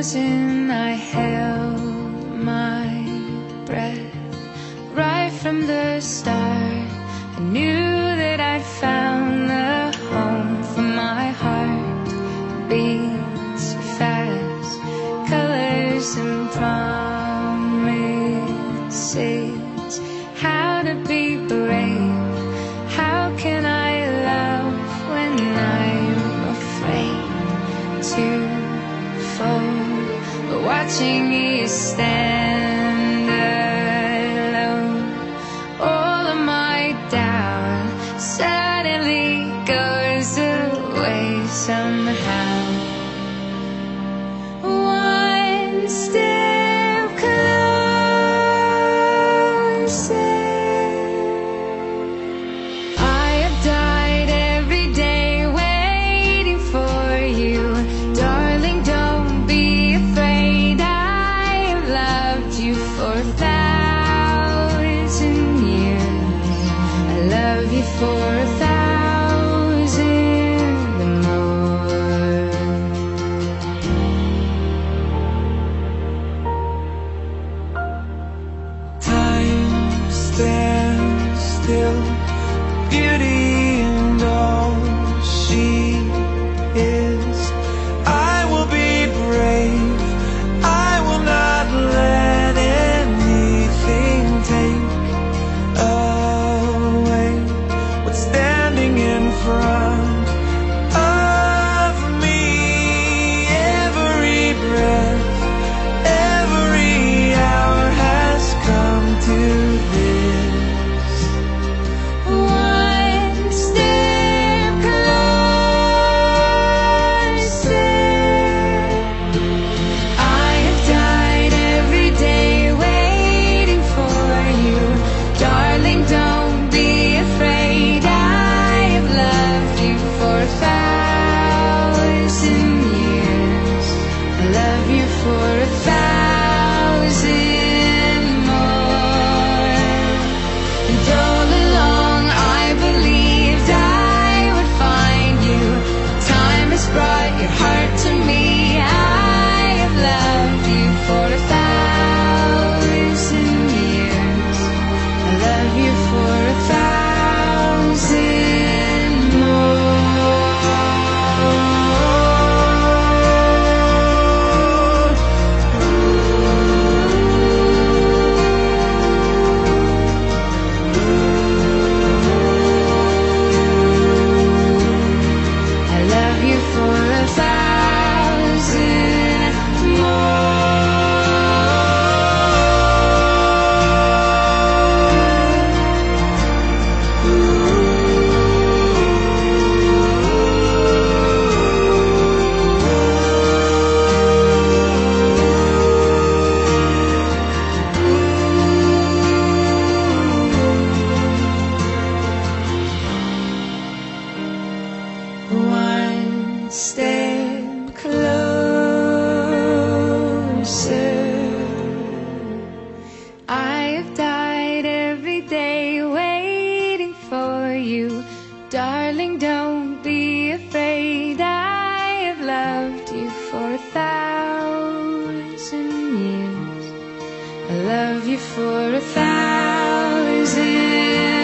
frozen, I held my breath. Right from the start, I knew that I'd found the home for my heart. Beats fast, colors and promises. How to be brave, how can I love when I'm afraid to fall? But watching you stand alone, all of my doubt suddenly goes away somehow. One step closer. I have died every day waiting for you. Darling, don't be afraid. I have loved you for 1,000 years. I love you for 1,000 more. Time stands still, beauty and all she is. I will be brave, I will not let anything take away what's standing in front of me. Every breath, every hour has come to this. One step closer. I have died every day waiting for you. Darling, don't be afraid. I have loved you for 1,000 years. I love you for 1,000 more. And all along I believed I would find you. Time has brought your heart to me. I have loved you for 1,000 years. I love you for 1,000 more. I love you for 1,000 One step closer. I have died every day waiting for you. Darling, don't be afraid. I have loved you for 1,000 years. I love you for 1,000